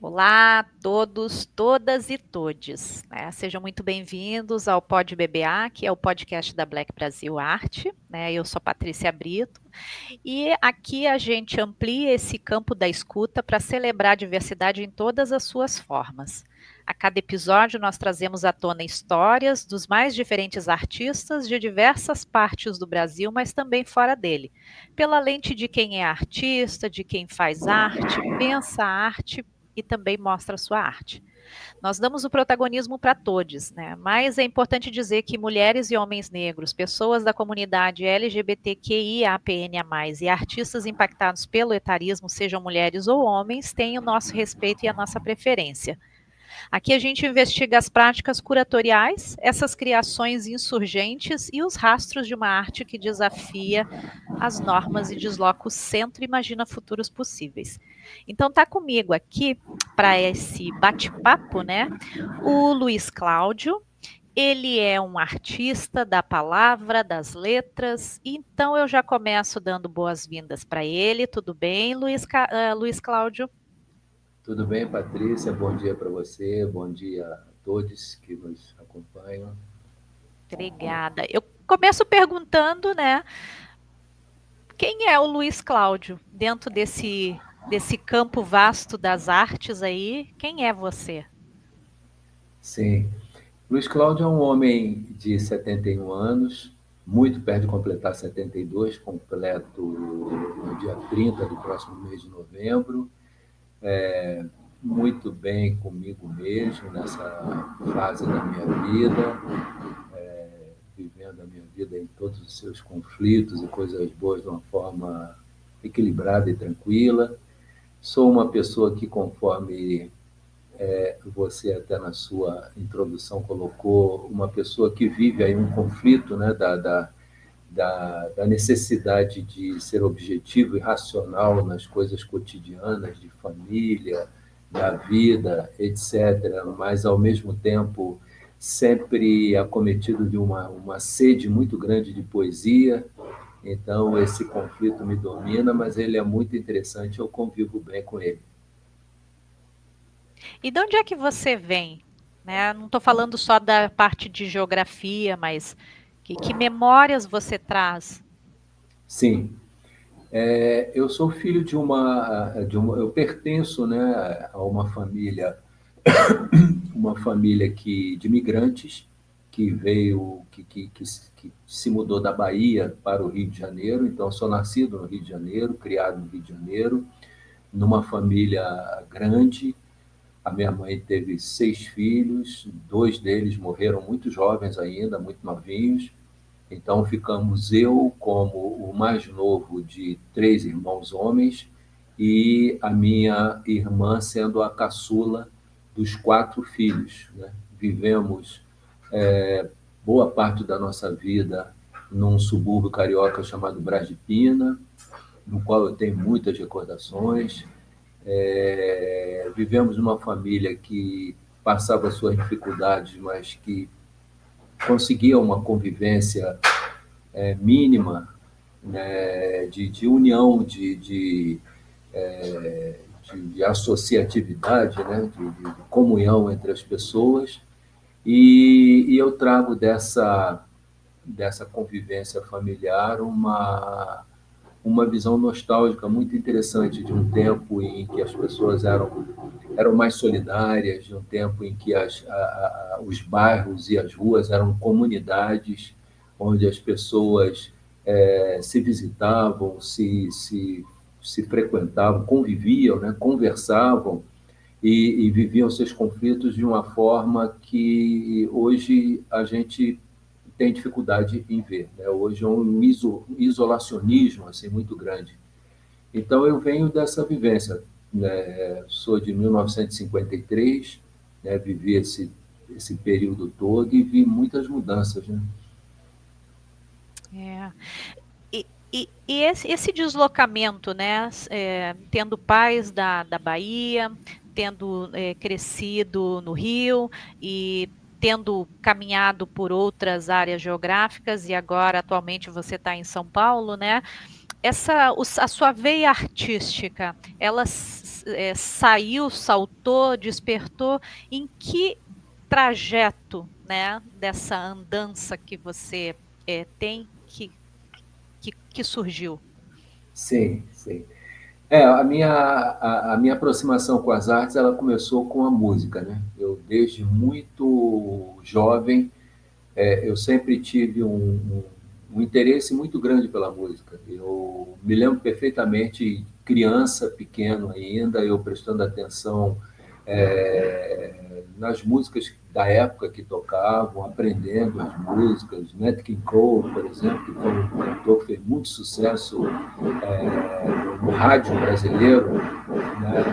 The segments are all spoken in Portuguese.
Olá a todos, todas e todes, né? Sejam muito bem-vindos ao Pod BBA, que é o podcast da Black Brasil Arte, né? Eu sou Patrícia Brito e aqui a gente amplia esse campo da escuta para celebrar a diversidade em todas as suas formas. A cada episódio nós trazemos à tona histórias dos mais diferentes artistas de diversas partes do Brasil, mas também fora dele, pela lente de quem é artista, de quem faz arte, pensa arte e também mostra a sua arte. Nós damos o protagonismo para todos, né? Mas é importante dizer que mulheres e homens negros, pessoas da comunidade LGBTQIAPNA+, e artistas impactados pelo etarismo, sejam mulheres ou homens, têm o nosso respeito e a nossa preferência. Aqui a gente investiga as práticas curatoriais, essas criações insurgentes e os rastros de uma arte que desafia as normas e desloca o centro e imagina futuros possíveis. Então tá comigo aqui para esse bate-papo, né? O Luiz Cláudio. Ele é um artista da palavra, das letras, então eu já começo dando boas-vindas para ele. Tudo bem, Luiz Cláudio? Tudo bem, Patrícia? Bom dia para você, bom dia a todos que nos acompanham. Obrigada. Eu começo perguntando, né? Quem é o Luiz Cláudio dentro desse campo vasto das artes aí? Quem é você? Sim, Luiz Cláudio é um homem de 71 anos, muito perto de completar 72, completo no dia 30 do próximo mês de novembro. Muito bem comigo mesmo nessa fase da minha vida, vivendo a minha vida em todos os seus conflitos e coisas boas de uma forma equilibrada e tranquila. Sou uma pessoa que, conforme você até na sua introdução colocou, uma pessoa que vive aí um conflito, né, da necessidade de ser objetivo e racional nas coisas cotidianas, de família, da vida, etc., mas, ao mesmo tempo, sempre acometido de uma sede muito grande de poesia. Então, esse conflito me domina, mas ele é muito interessante, eu convivo bem com ele. E de onde é que você vem? Né? Não estou falando só da parte de geografia, mas que memórias você traz? Sim, eu sou filho eu pertenço, né, a uma família de imigrantes que veio, que se mudou da Bahia para o Rio de Janeiro. Então, sou nascido no Rio de Janeiro, criado no Rio de Janeiro, numa família grande. A minha mãe teve 6 filhos, 2 deles morreram muito jovens ainda, muito novinhos. Então, ficamos eu como o mais novo de 3 irmãos homens e a minha irmã sendo a caçula dos 4 filhos. Né? Vivemos boa parte da nossa vida num subúrbio carioca chamado Brás de Pina, no qual eu tenho muitas recordações. Vivemos numa família que passava suas dificuldades, mas que conseguia uma convivência mínima, né, de união, de associatividade, né, de comunhão entre as pessoas. E eu trago dessa convivência familiar uma visão nostálgica muito interessante de um tempo em que as pessoas eram mais solidárias, de um tempo em que os bairros e as ruas eram comunidades onde as pessoas se visitavam, se frequentavam, conviviam, né, conversavam e viviam seus conflitos de uma forma que hoje a gente tem dificuldade em ver. Né? Hoje é um isolacionismo assim, muito grande. Então, eu venho dessa vivência. Né? Sou de 1953, né? Vivi esse período todo e vi muitas mudanças. Né? É. E esse deslocamento, né? Tendo pais da Bahia, tendo crescido no Rio e tendo caminhado por outras áreas geográficas e agora atualmente você está em São Paulo, né? a sua veia artística, ela saiu, saltou, despertou em que trajeto, né, dessa andança que você tem que surgiu? Sim, sim. A minha aproximação com as artes, ela começou com a música, né? Eu, desde muito jovem, eu sempre tive um interesse muito grande pela música. Eu me lembro perfeitamente, criança, pequeno ainda, eu prestando atenção nas músicas da época que tocavam, aprendendo as músicas. Nat King Cole, por exemplo, que foi um cantor que fez muito sucesso no rádio brasileiro, né,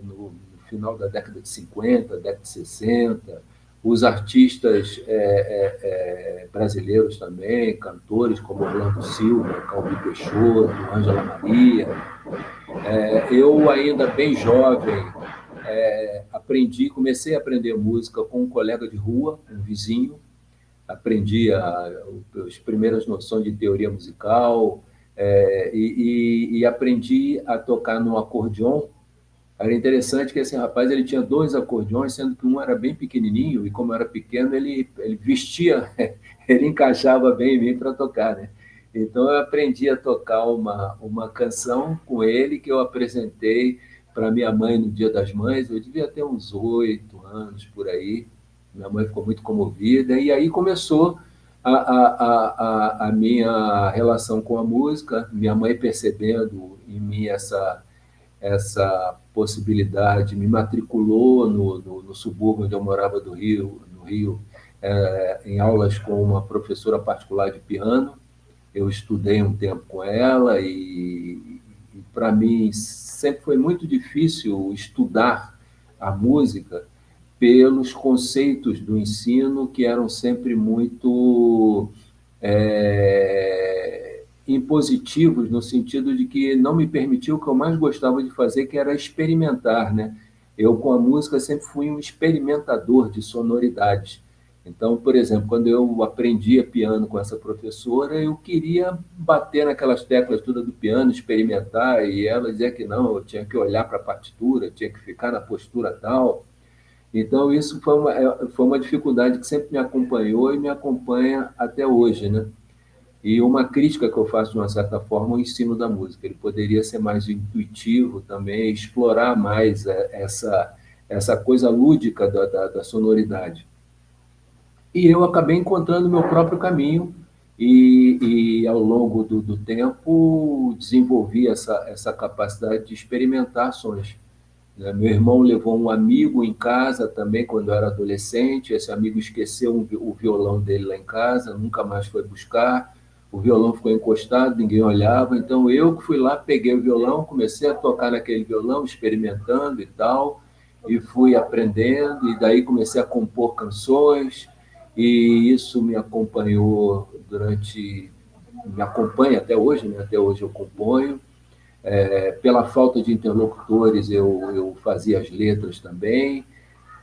no final da década de 50, década de 60, os artistas brasileiros também, cantores como Orlando Silva, Calbi Peixoto, Ângela Maria. Eu, ainda bem jovem, comecei a aprender música com um colega de rua, um vizinho, aprendi as primeiras noções de teoria musical, e aprendi a tocar no acordeon. Era interessante que esse rapaz ele tinha dois acordeões, sendo que um era bem pequenininho, e como era pequeno, ele vestia, ele encaixava bem em mim para tocar, né? Então eu aprendi a tocar uma canção com ele que eu apresentei para minha mãe no Dia das Mães. Eu devia ter uns 8 anos por aí. Minha mãe ficou muito comovida, e aí começou a minha relação com a música, minha mãe percebendo em mim essa possibilidade, me matriculou no subúrbio onde eu morava no Rio, em aulas com uma professora particular de piano. Eu estudei um tempo com ela e para mim sempre foi muito difícil estudar a música pelos conceitos do ensino que eram sempre muito impositivos, no sentido de que não me permitiu o que eu mais gostava de fazer, que era experimentar, né? Eu, com a música, sempre fui um experimentador de sonoridades. Então, por exemplo, quando eu aprendia piano com essa professora, eu queria bater naquelas teclas todas do piano, experimentar, e ela dizia que não, eu tinha que olhar para a partitura, tinha que ficar na postura tal. Então, isso foi uma dificuldade que sempre me acompanhou e me acompanha até hoje, né? E uma crítica que eu faço, de uma certa forma, ao ensino da música. Ele poderia ser mais intuitivo também, explorar mais essa coisa lúdica da sonoridade. E eu acabei encontrando o meu próprio caminho e ao longo do tempo, desenvolvi essa capacidade de experimentar sons, né? Meu irmão levou um amigo em casa também quando eu era adolescente. Esse amigo esqueceu o violão dele lá em casa, nunca mais foi buscar. O violão ficou encostado, ninguém olhava. Então eu que fui lá, peguei o violão, comecei a tocar naquele violão, experimentando e tal, e fui aprendendo. E daí comecei a compor canções. E isso me acompanhou me acompanha até hoje, né? Até hoje eu componho. Pela falta de interlocutores, eu fazia as letras também.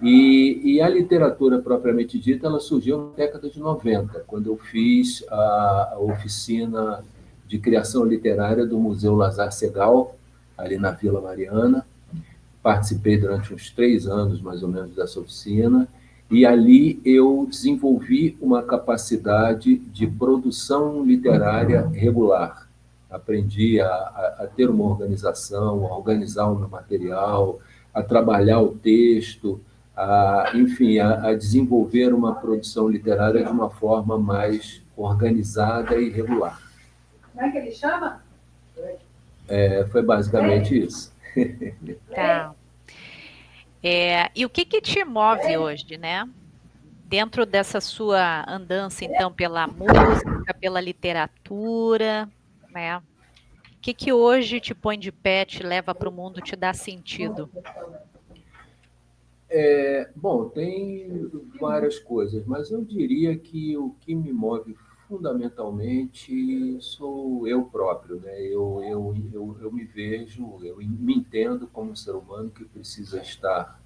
E a literatura propriamente dita, ela surgiu na década de 90, quando eu fiz a oficina de criação literária do Museu Lazar Segal, ali na Vila Mariana. Participei durante uns 3 anos, mais ou menos, dessa oficina, e ali eu desenvolvi uma capacidade de produção literária regular. Aprendi a ter uma organização, a organizar o meu material, a trabalhar o texto, enfim, a desenvolver uma produção literária de uma forma mais organizada e regular. Como é que ele chama? Foi basicamente isso. Tá. E o que que te move hoje, né? Dentro dessa sua andança, então, pela música, pela literatura, né? O que que hoje te põe de pé, te leva para o mundo, te dá sentido? Bom, tem várias coisas, mas eu diria que o que me move fundamentalmente sou eu próprio, né? Eu me vejo, eu me entendo como um ser humano que precisa estar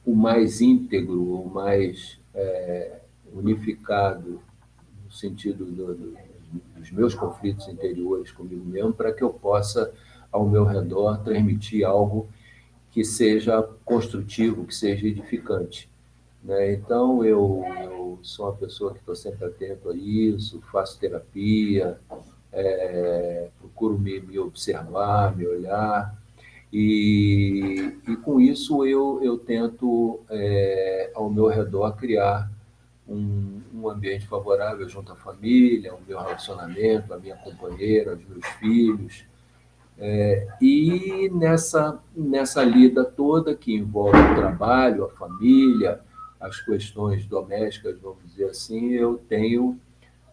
o mais íntegro, o mais unificado sentido dos meus conflitos interiores comigo mesmo, para que eu possa, ao meu redor, transmitir algo que seja construtivo, que seja edificante, né? Então, eu sou uma pessoa que estou sempre atento a isso, faço terapia, procuro me observar, me olhar, e com isso eu tento, ao meu redor, criar um ambiente favorável junto à família, ao meu relacionamento, à minha companheira, aos meus filhos. E nessa lida toda que envolve o trabalho, a família, as questões domésticas, vamos dizer assim, eu tenho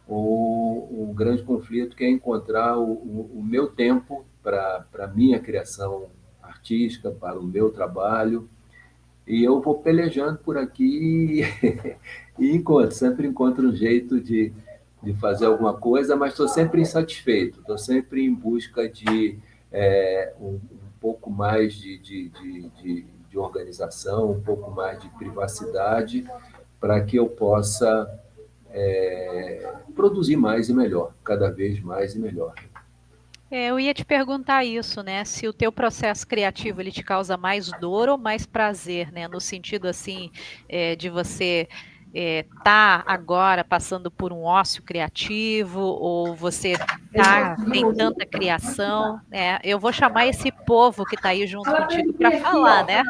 um grande conflito, que é encontrar o meu tempo para a minha criação artística, para o meu trabalho. E eu vou pelejando por aqui e sempre encontro um jeito de fazer alguma coisa, mas estou sempre insatisfeito, estou sempre em busca de um pouco mais de organização, um pouco mais de privacidade, para que eu possa produzir mais e melhor, cada vez mais e melhor. Eu ia te perguntar isso, né? Se o teu processo criativo ele te causa mais dor ou mais prazer, né? No sentido assim, de você tá agora passando por um ócio criativo, ou você tem tanta criação, né? Eu vou chamar esse povo que está aí junto contigo para falar, né?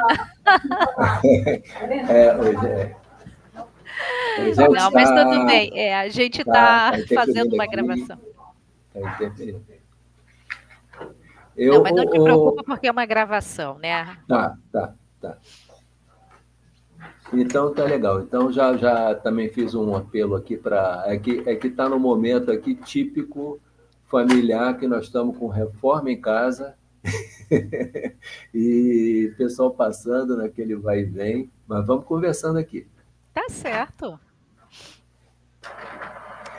Não, mas tudo bem. A gente está fazendo uma gravação. Está interferindo. Não, mas não te preocupa, porque é uma gravação, né? Tá. Então tá legal. Então já também fiz um apelo aqui para é que está no momento aqui típico familiar, que nós estamos com reforma em casa e pessoal passando naquele vai e vem, mas vamos conversando aqui. Tá certo.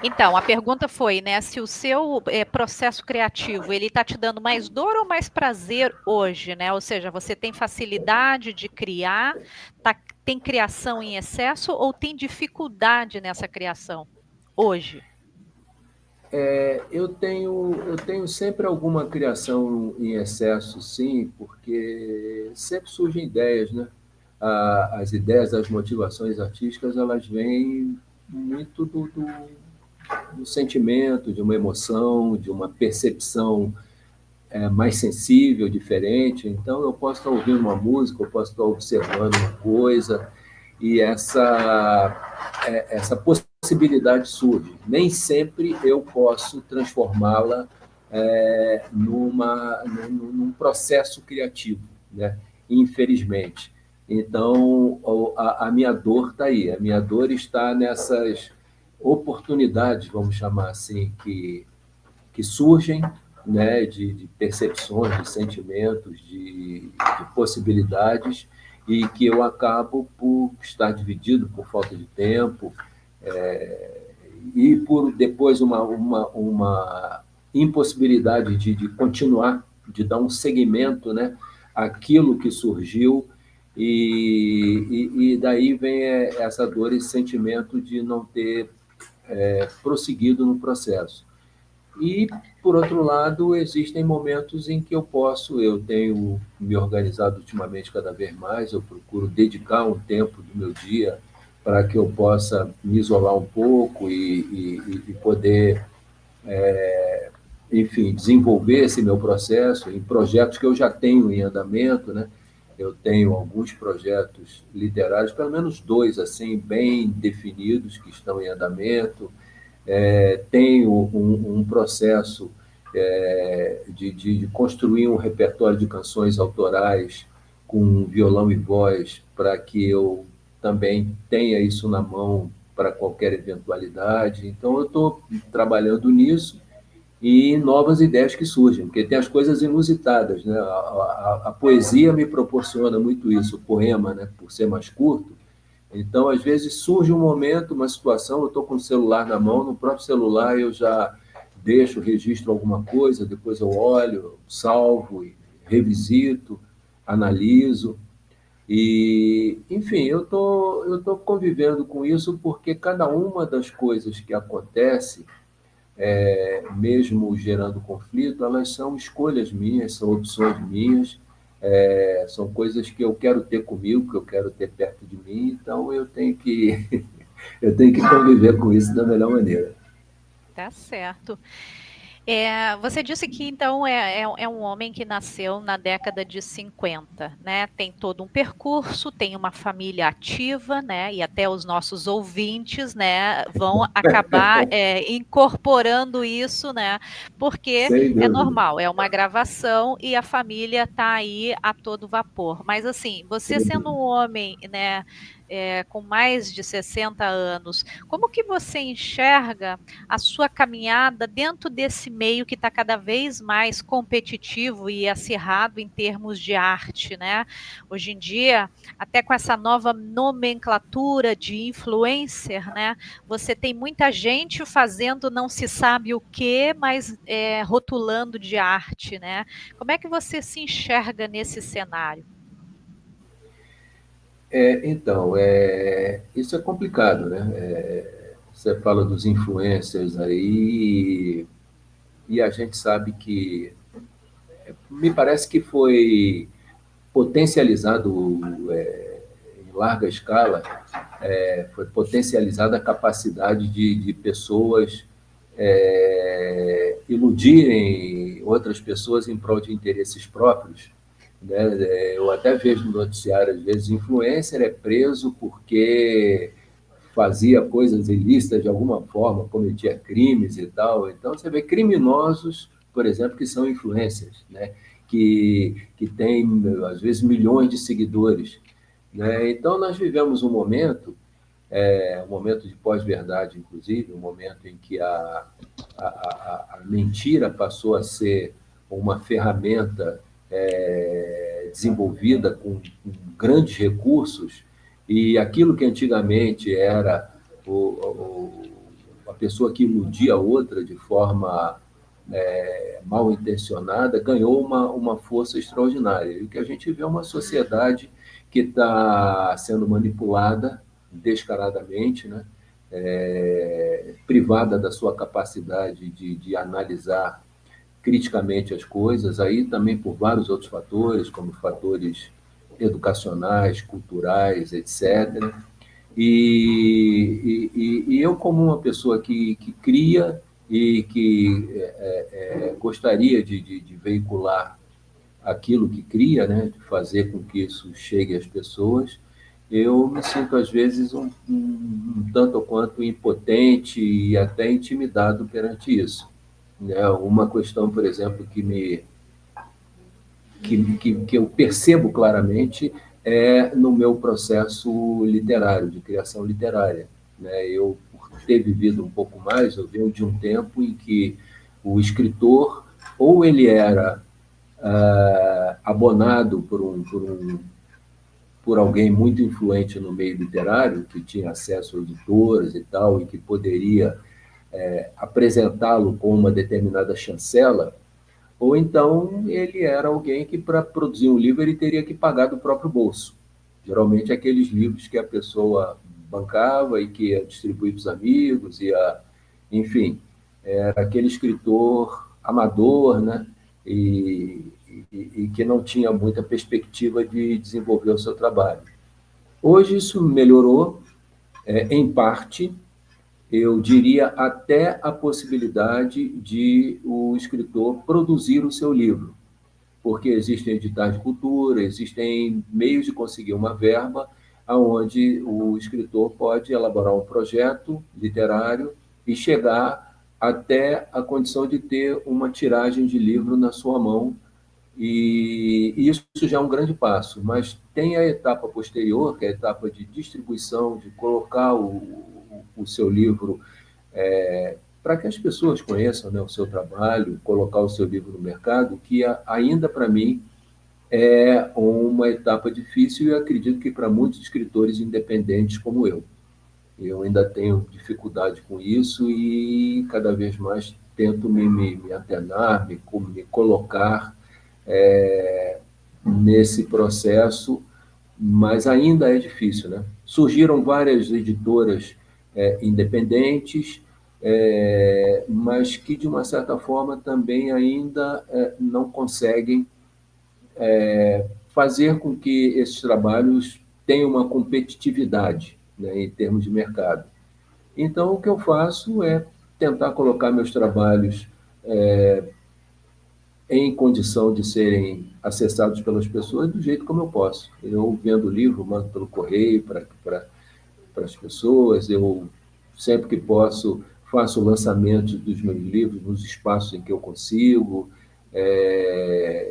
Então, a pergunta foi, né, se o seu processo criativo, ele está te dando mais dor ou mais prazer hoje, né? Ou seja, você tem facilidade de criar, tem criação em excesso ou tem dificuldade nessa criação hoje? Eu tenho sempre alguma criação em excesso, sim, porque sempre surgem ideias, né? As ideias, as motivações artísticas, elas vêm muito do sentimento, de uma emoção, de uma percepção mais sensível, diferente. Então, eu posso estar ouvindo uma música, eu posso estar observando uma coisa, e essa possibilidade surge. Nem sempre eu posso transformá-la num processo criativo, né? Infelizmente. Então, a minha dor está aí. A minha dor está nessas oportunidades, vamos chamar assim, que surgem, né, de percepções, de sentimentos, de possibilidades, e que eu acabo por estar dividido por falta de tempo, e por depois uma impossibilidade de continuar, de dar um seguimento, né, àquilo que surgiu, e daí vem essa dor, esse sentimento de não ter prosseguido no processo. E, por outro lado, existem momentos em que eu tenho me organizado ultimamente cada vez mais, eu procuro dedicar um tempo do meu dia para que eu possa me isolar um pouco e poder, enfim, desenvolver esse meu processo em projetos que eu já tenho em andamento, né? Eu tenho alguns projetos literários, pelo menos 2, assim, bem definidos, que estão em andamento. Tenho um processo de construir um repertório de canções autorais com violão e voz, para que eu também tenha isso na mão para qualquer eventualidade. Então, eu estou trabalhando nisso e novas ideias que surgem, porque tem as coisas inusitadas, né? A poesia me proporciona muito isso, o poema, né? Por ser mais curto. Então, às vezes, surge um momento, uma situação, eu estou com o celular na mão, no próprio celular eu já deixo, registro alguma coisa, depois eu olho, salvo, revisito, analiso. E, enfim, eu tô convivendo com isso porque cada uma das coisas que acontece, mesmo gerando conflito, elas são escolhas minhas, são opções minhas, são coisas que eu quero ter comigo, que eu quero ter perto de mim, então eu tenho que conviver com isso da melhor maneira. Tá certo. Você disse que então é um homem que nasceu na década de 50, né? Tem todo um percurso, tem uma família ativa, né? E até os nossos ouvintes, né, vão acabar incorporando isso, né? Porque Sem é dúvida. normal, é uma gravação e a família está aí a todo vapor. Mas assim, você Sem sendo um dúvida. homem, né, com mais de 60 anos, como que você enxerga a sua caminhada dentro desse meio que está cada vez mais competitivo e acirrado em termos de arte, né? Hoje em dia, até com essa nova nomenclatura de influencer, né? Você tem muita gente fazendo não se sabe o que, mas rotulando de arte, né? Como é que você se enxerga nesse cenário? Então, isso é complicado, né? Você fala dos influencers aí, e a gente sabe que, me parece que foi potencializado em larga escala, foi potencializada a capacidade de pessoas iludirem outras pessoas em prol de interesses próprios, né? Eu até vejo no noticiário, às vezes, influencer é preso porque fazia coisas ilícitas de alguma forma, cometia crimes e tal. Então, você vê criminosos, por exemplo, que são influencers, né? que têm, às vezes, milhões de seguidores. Né? Então, nós vivemos um momento de pós-verdade, inclusive, um momento em que a mentira passou a ser uma ferramenta desenvolvida com grandes recursos, e aquilo que antigamente era a pessoa que iludia a outra de forma mal intencionada ganhou uma força extraordinária. E o que a gente vê é uma sociedade que está sendo manipulada descaradamente, né? Privada da sua capacidade de analisar criticamente as coisas, aí também por vários outros fatores, como fatores educacionais, culturais, etc. E eu, como uma pessoa que cria e que gostaria de veicular aquilo que cria, né, de fazer com que isso chegue às pessoas, eu me sinto, às vezes, um tanto ou quanto impotente e até intimidado perante isso. Né? Uma questão, por exemplo, que eu percebo claramente no meu processo literário, de criação literária. Né? Eu, por ter vivido um pouco mais, eu venho de um tempo em que o escritor, ou ele era abonado por alguém muito influente no meio literário, que tinha acesso a editoras e tal, e que poderia apresentá-lo com uma determinada chancela, ou então ele era alguém que, para produzir um livro, ele teria que pagar do próprio bolso. Geralmente aqueles livros que a pessoa bancava e que ia distribuir para os amigos, enfim, era aquele escritor amador, né? E que não tinha muita perspectiva de desenvolver o seu trabalho. Hoje isso melhorou, em parte, eu diria até a possibilidade de o escritor produzir o seu livro, porque existem editais de cultura, existem meios de conseguir uma verba aonde o escritor pode elaborar um projeto literário e chegar até a condição de ter uma tiragem de livro na sua mão, e isso já é um grande passo, mas tem a etapa posterior, que é a etapa de distribuição, de colocar o seu livro para que as pessoas conheçam, né, o seu trabalho, colocar o seu livro no mercado, que ainda para mim é uma etapa difícil, e eu acredito que para muitos escritores independentes como eu ainda tenho dificuldade com isso e cada vez mais tento me atenar, me colocar nesse processo, mas ainda é difícil, né? Surgiram várias editoras independentes, mas que, de uma certa forma, também ainda não conseguem fazer com que esses trabalhos tenham uma competitividade, né, em termos de mercado. Então, o que eu faço é tentar colocar meus trabalhos em condição de serem acessados pelas pessoas do jeito como eu posso. Eu vendo livro, mando pelo correio para as pessoas, eu sempre que posso faço o lançamento dos meus livros nos espaços em que eu consigo.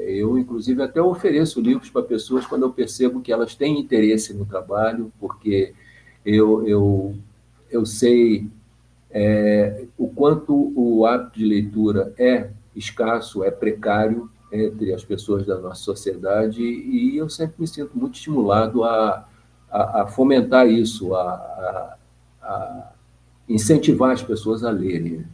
Eu, inclusive, até ofereço livros para pessoas quando eu percebo que elas têm interesse no trabalho, porque eu sei o quanto o hábito de leitura é escasso, é precário entre as pessoas da nossa sociedade, e eu sempre me sinto muito estimulado a fomentar isso, a incentivar as pessoas a lerem.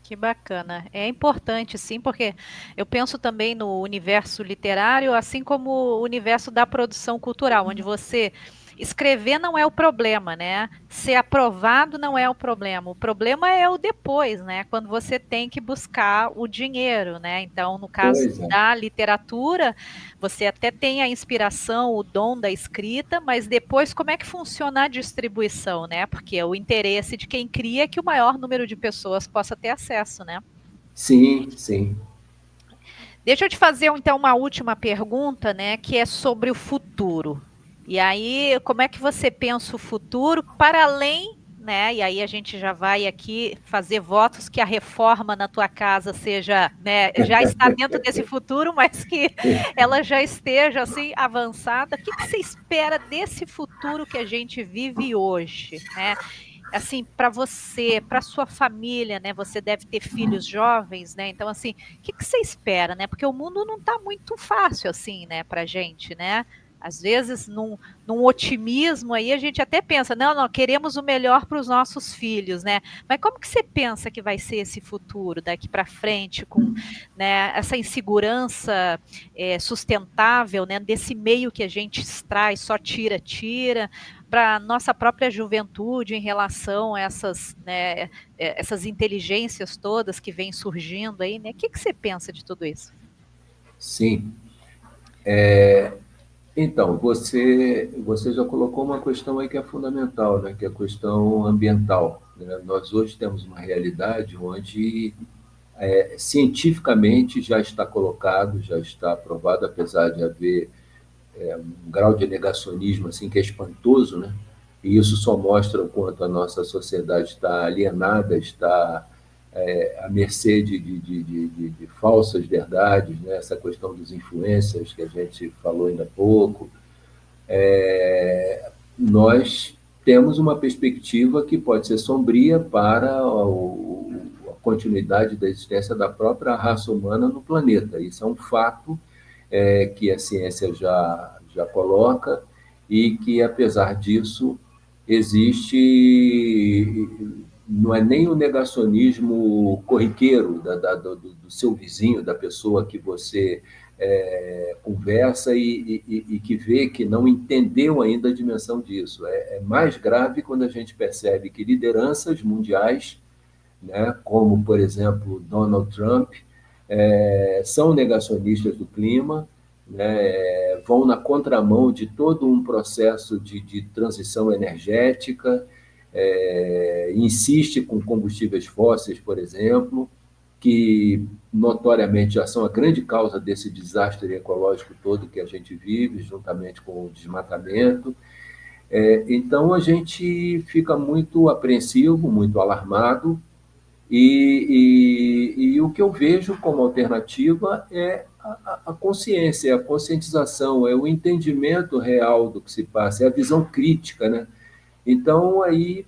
Que bacana. É importante, sim, porque eu penso também no universo literário, assim como o universo da produção cultural, onde você escrever não é o problema, né? Ser aprovado não é o problema. O problema é o depois, né? Quando você tem que buscar o dinheiro, né? Então, no caso Pois é. da literatura, você até tem a inspiração, o dom da escrita, mas depois como é que funciona a distribuição, né? Porque é o interesse de quem cria é que o maior número de pessoas possa ter acesso, né? Sim, sim. Deixa eu te fazer então uma última pergunta, né, que é sobre o futuro. E aí, como é que você pensa o futuro para além, né? E aí a gente já vai aqui fazer votos que a reforma na tua casa seja, né, já está dentro desse futuro, mas que ela já esteja assim avançada. O que que você espera desse futuro que a gente vive hoje, né? Assim, para você, para sua família, né? Você deve ter filhos jovens, né? Então, assim, o que que você espera, né? Porque o mundo não está muito fácil assim, né, para gente, né? Às vezes, num otimismo aí, a gente até pensa, não, não, queremos o melhor para os nossos filhos, né? Mas como que você pensa que vai ser esse futuro daqui para frente, com, né, essa insegurança sustentável, né, desse meio que a gente extrai, só tira, tira, para a nossa própria juventude em relação a essas, né, essas inteligências todas que vêm surgindo aí, né? O que que você pensa de tudo isso? Sim. Então, você já colocou uma questão aí que é fundamental, né? Que é a questão ambiental, né? Nós hoje temos uma realidade onde cientificamente já está colocado, já está aprovado, apesar de haver um grau de negacionismo assim que é espantoso, né? E isso só mostra o quanto a nossa sociedade está alienada, está à mercê de falsas verdades, né? Essa questão dos influencers que a gente falou ainda há pouco. Nós temos uma perspectiva que pode ser sombria para a continuidade da existência da própria raça humana no planeta. Isso é um fato que a ciência já coloca e que, apesar disso, existe, não é nem o negacionismo corriqueiro do seu vizinho, da pessoa que você conversa e que vê que não entendeu ainda a dimensão disso. É mais grave quando a gente percebe que lideranças mundiais, né, como, por exemplo, Donald Trump, são negacionistas do clima, né, vão na contramão de todo um processo de transição energética, insiste com combustíveis fósseis, por exemplo, que notoriamente já são a grande causa desse desastre ecológico todo que a gente vive, juntamente com o desmatamento. Então, a gente fica muito apreensivo, muito alarmado, e o que eu vejo como alternativa é a consciência, a conscientização, é o entendimento real do que se passa, é a visão crítica, né? Então, aí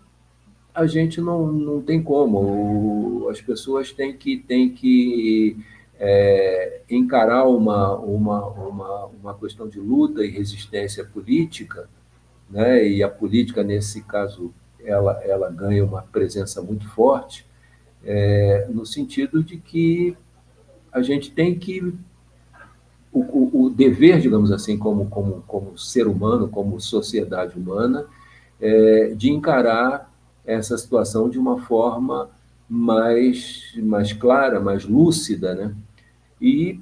a gente não tem como. As pessoas têm que encarar uma questão de luta e resistência política, né? E a política, nesse caso, ela ganha uma presença muito forte, no sentido de que a gente tem que o dever, digamos assim, como ser humano, como sociedade humana, de encarar essa situação de uma forma mais clara, mais lúcida, né? E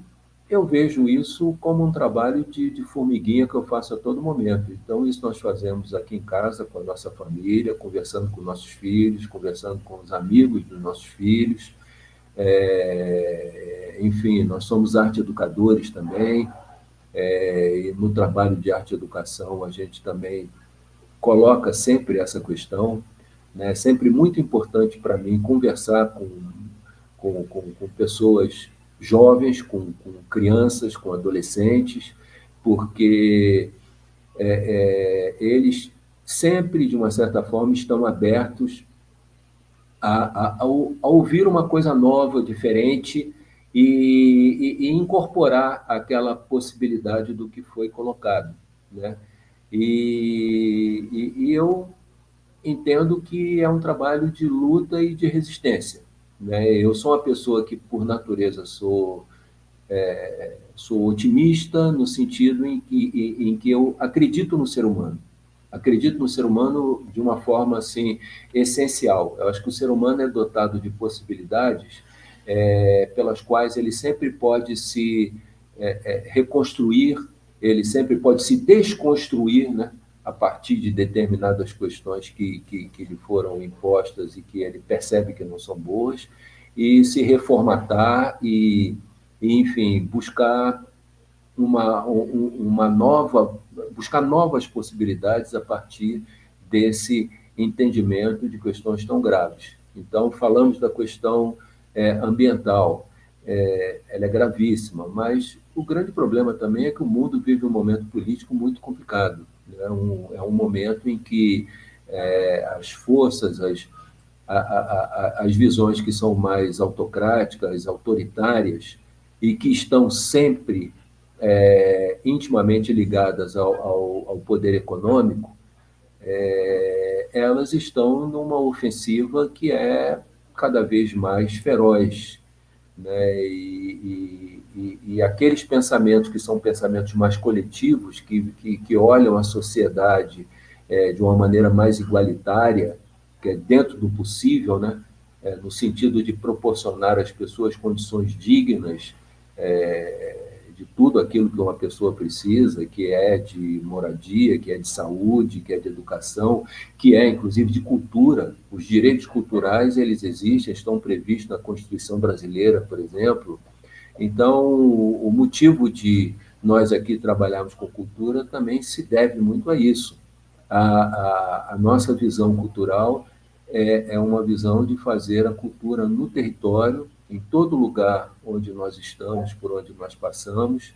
eu vejo isso como um trabalho de formiguinha que eu faço a todo momento. Então, isso nós fazemos aqui em casa, com a nossa família, conversando com nossos filhos, conversando com os amigos dos nossos filhos. Enfim, nós somos arte educadores também, e no trabalho de arte e educação a gente também coloca sempre essa questão, né? É sempre muito importante para mim conversar com pessoas jovens, com crianças, com adolescentes, porque eles sempre, de uma certa forma, estão abertos a ouvir uma coisa nova, diferente, e incorporar aquela possibilidade do que foi colocado, né? E eu entendo que é um trabalho de luta e de resistência, né? Eu sou uma pessoa que, por natureza, sou otimista no sentido em que eu acredito no ser humano. Acredito no ser humano de uma forma assim essencial. Eu acho que o ser humano é dotado de possibilidades pelas quais ele sempre pode se reconstruir, ele sempre pode se desconstruir, né, a partir de determinadas questões que lhe foram impostas e que ele percebe que não são boas, e se reformatar enfim, buscar uma nova, buscar novas possibilidades a partir desse entendimento de questões tão graves. Então, falamos da questão ambiental, ela é gravíssima, mas o grande problema também é que o mundo vive um momento político muito complicado. Né? É um momento em que as forças, as visões que são mais autocráticas, autoritárias, e que estão sempre intimamente ligadas ao poder econômico, elas estão numa ofensiva que é cada vez mais feroz, né? E aqueles pensamentos que são pensamentos mais coletivos, que olham a sociedade de uma maneira mais igualitária, que é dentro do possível, né? No sentido de proporcionar às pessoas condições dignas de tudo aquilo que uma pessoa precisa, que é de moradia, que é de saúde, que é de educação, que é, inclusive, de cultura. Os direitos culturais, eles existem, estão previstos na Constituição brasileira, por exemplo. Então, o motivo de nós aqui trabalharmos com cultura também se deve muito a isso. A nossa visão cultural é uma visão de fazer a cultura no território, em todo lugar onde nós estamos, por onde nós passamos,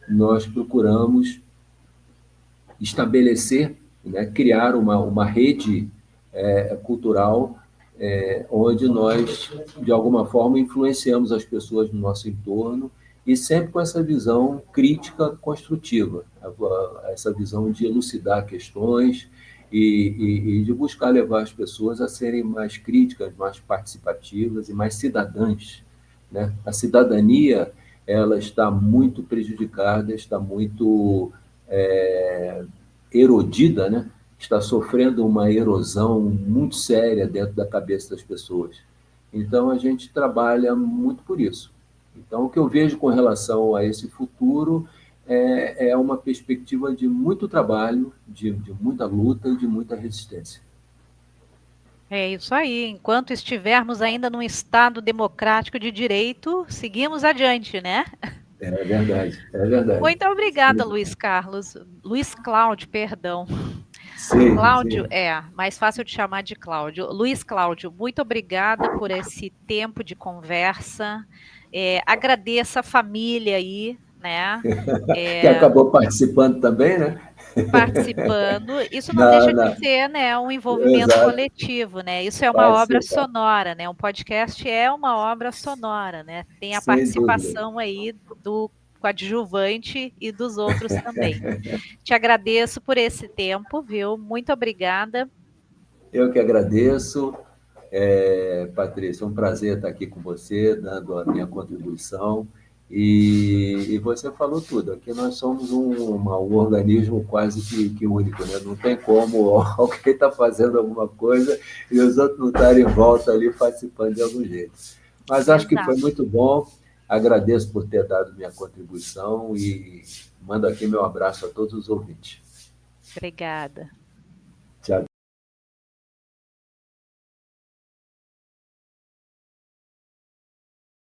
nós procuramos estabelecer, né, criar uma rede cultural onde nós, de alguma forma, influenciamos as pessoas no nosso entorno e sempre com essa visão crítica construtiva, essa visão de elucidar questões e de buscar levar as pessoas a serem mais críticas, mais participativas e mais cidadãs, né? A cidadania, ela está muito prejudicada, está muito erodida, né? Está sofrendo uma erosão muito séria dentro da cabeça das pessoas. Então, a gente trabalha muito por isso. Então, o que eu vejo com relação a esse futuro é uma perspectiva de muito trabalho, de muita luta e de muita resistência. É isso aí. Enquanto estivermos ainda num Estado democrático de direito, seguimos adiante, né? É verdade, é verdade. Muito obrigada, Luiz Carlos. Luiz Cláudio, perdão. Sim, Cláudio, sim. mais fácil de chamar de Cláudio. Luiz Cláudio, muito obrigada por esse tempo de conversa. Agradeço a família aí, né? Que acabou participando também, né? Participando. Isso não Na, deixa de na... ser, né, um envolvimento Exato, coletivo, né? Isso é uma obra participar, sonora, né? Um podcast é uma obra sonora, né? Tem a sem dúvida. participação aí do coadjuvante e dos outros também. Te agradeço por esse tempo, viu? Muito obrigada. Eu que agradeço, Patrícia, é um prazer estar aqui com você, dando a minha contribuição, E você falou tudo. Aqui nós somos um organismo quase que único, né? Não tem como alguém estar fazendo alguma coisa e os outros não estarem em volta ali participando de algum jeito. Mas acho que foi Exato. muito bom. Agradeço por ter dado minha contribuição e mando aqui meu abraço a todos os ouvintes. Obrigada.